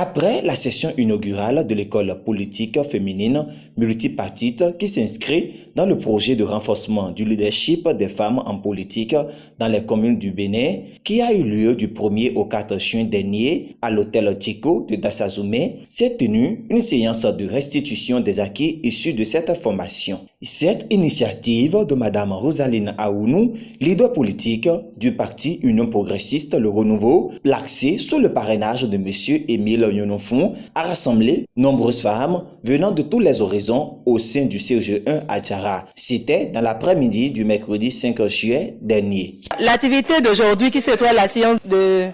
Après la session inaugurale de l'école politique féminine multipartite qui s'inscrit dans le projet de renforcement du leadership des femmes en politique dans les communes du Bénin, qui a eu lieu du 1er au 4 juin dernier à l'hôtel Tico de Dassazoumé, s'est tenue une séance de restitution des acquis issus de cette formation. Cette initiative de Mme Rosaline Aounou, leader politique du parti Union Progressiste Le Renouveau, placée sous le parrainage de M. Émile Yonofon, a rassemblé nombreuses femmes venant de tous les horizons au sein du CEGE1 à Djara. C'était dans l'après-midi du mercredi 5 juillet dernier. L'activité d'aujourd'hui qui se trouve à la séance de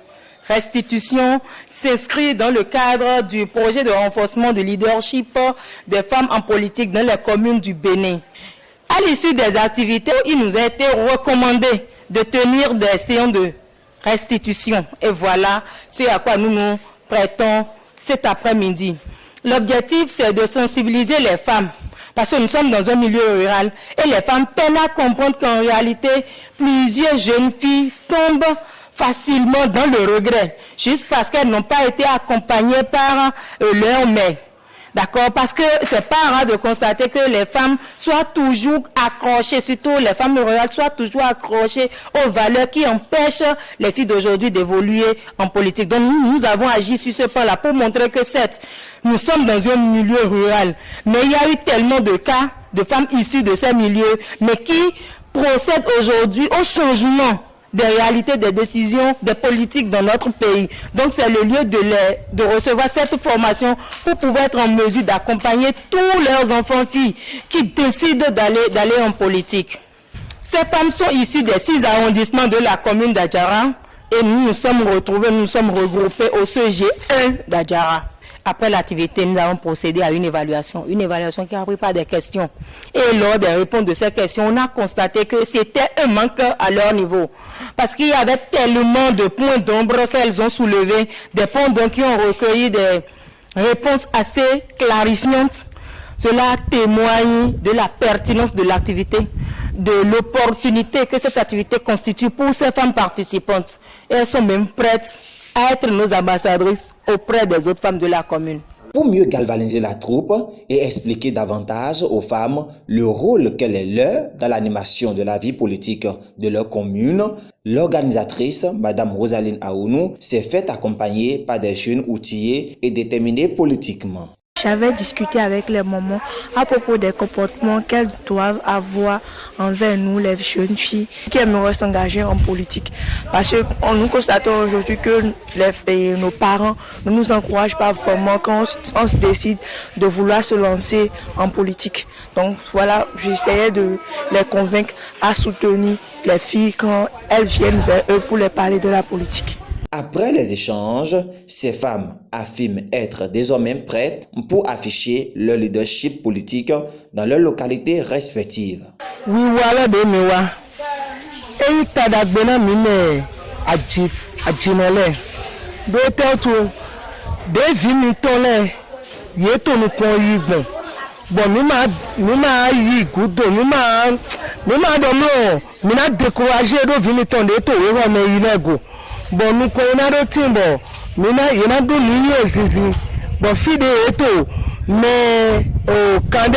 restitution s'inscrit dans le cadre du projet de renforcement du leadership des femmes en politique dans les communes du Bénin. À l'issue des activités, il nous a été recommandé de tenir des séances de restitution. Et voilà ce à quoi nous nous prêtons cet après-midi. L'objectif, c'est de sensibiliser les femmes, parce que nous sommes dans un milieu rural, et les femmes peinent à comprendre qu'en réalité, plusieurs jeunes filles tombent facilement dans le regret, juste parce qu'elles n'ont pas été accompagnées par leur mère. D'accord? Parce que c'est pas rare de constater que les femmes soient toujours accrochées, surtout les femmes rurales, soient toujours accrochées aux valeurs qui empêchent les filles d'aujourd'hui d'évoluer en politique. Donc nous avons agi sur ce plan-là pour montrer que certes, nous sommes dans un milieu rural, mais il y a eu tellement de cas de femmes issues de ces milieux, mais qui procèdent aujourd'hui au changement des réalités, des décisions, des politiques dans notre pays. Donc c'est le lieu de recevoir cette formation pour pouvoir être en mesure d'accompagner tous leurs enfants-filles qui décident d'aller en politique. Ces femmes sont issues des 6 arrondissements de la commune d'Adjara et nous sommes regroupés au CEG1 d'Adjara. Après l'activité, nous avons procédé à une évaluation qui a pris par des questions. Et lors des réponses de ces questions, on a constaté que c'était un manque à leur niveau. Parce qu'il y avait tellement de points d'ombre qu'elles ont soulevés, des points d'ombre qui ont recueilli des réponses assez clarifiantes. Cela témoigne de la pertinence de l'activité, de l'opportunité que cette activité constitue pour ces femmes participantes. Et elles sont même prêtes à être nos ambassadrices auprès des autres femmes de la commune. Pour mieux galvaniser la troupe et expliquer davantage aux femmes le rôle qu'elle est leur dans l'animation de la vie politique de leur commune, l'organisatrice, Mme Rosaline Aounou, s'est faite accompagner par des jeunes outillés et déterminés politiquement. J'avais discuté avec les mamans à propos des comportements qu'elles doivent avoir envers nous, les jeunes filles qui aimeraient s'engager en politique. Parce que nous constatons aujourd'hui que nos parents ne nous encouragent pas vraiment quand on se décide de vouloir se lancer en politique. Donc voilà, j'essayais de les convaincre à soutenir les filles quand elles viennent vers eux pour les parler de la politique. Après les échanges, ces femmes affirment être désormais prêtes pour afficher leur leadership politique dans leurs localités respectives. Oui, voilà, Bemewa. Et Tadagbena Mine Adjinole. D'autres, des Vinitole, Yeton Koyigon. Bon, nous m'a eu good, nous m'a donné, nous m'a découragé de Viniton de tout, et on est illégal. Bon, nous connaissons timbo, nous n'avons pas de zizi. Bon, fide eto, mais quand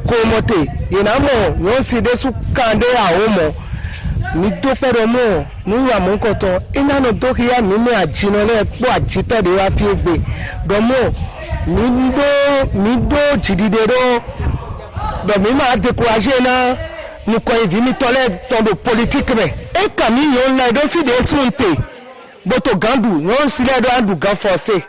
komote, nous si desu kande a homo. Nous doperemo, nous avons coton, et nous dokia mime a jinole pour agita de la fiegbe. Domo, nous do jididero, donc nous m'a découragé là. Nous connaissons toilette dans le politique mais et comme nous on a aussi des sunté boto gandu nous on s'il a do gandu forcé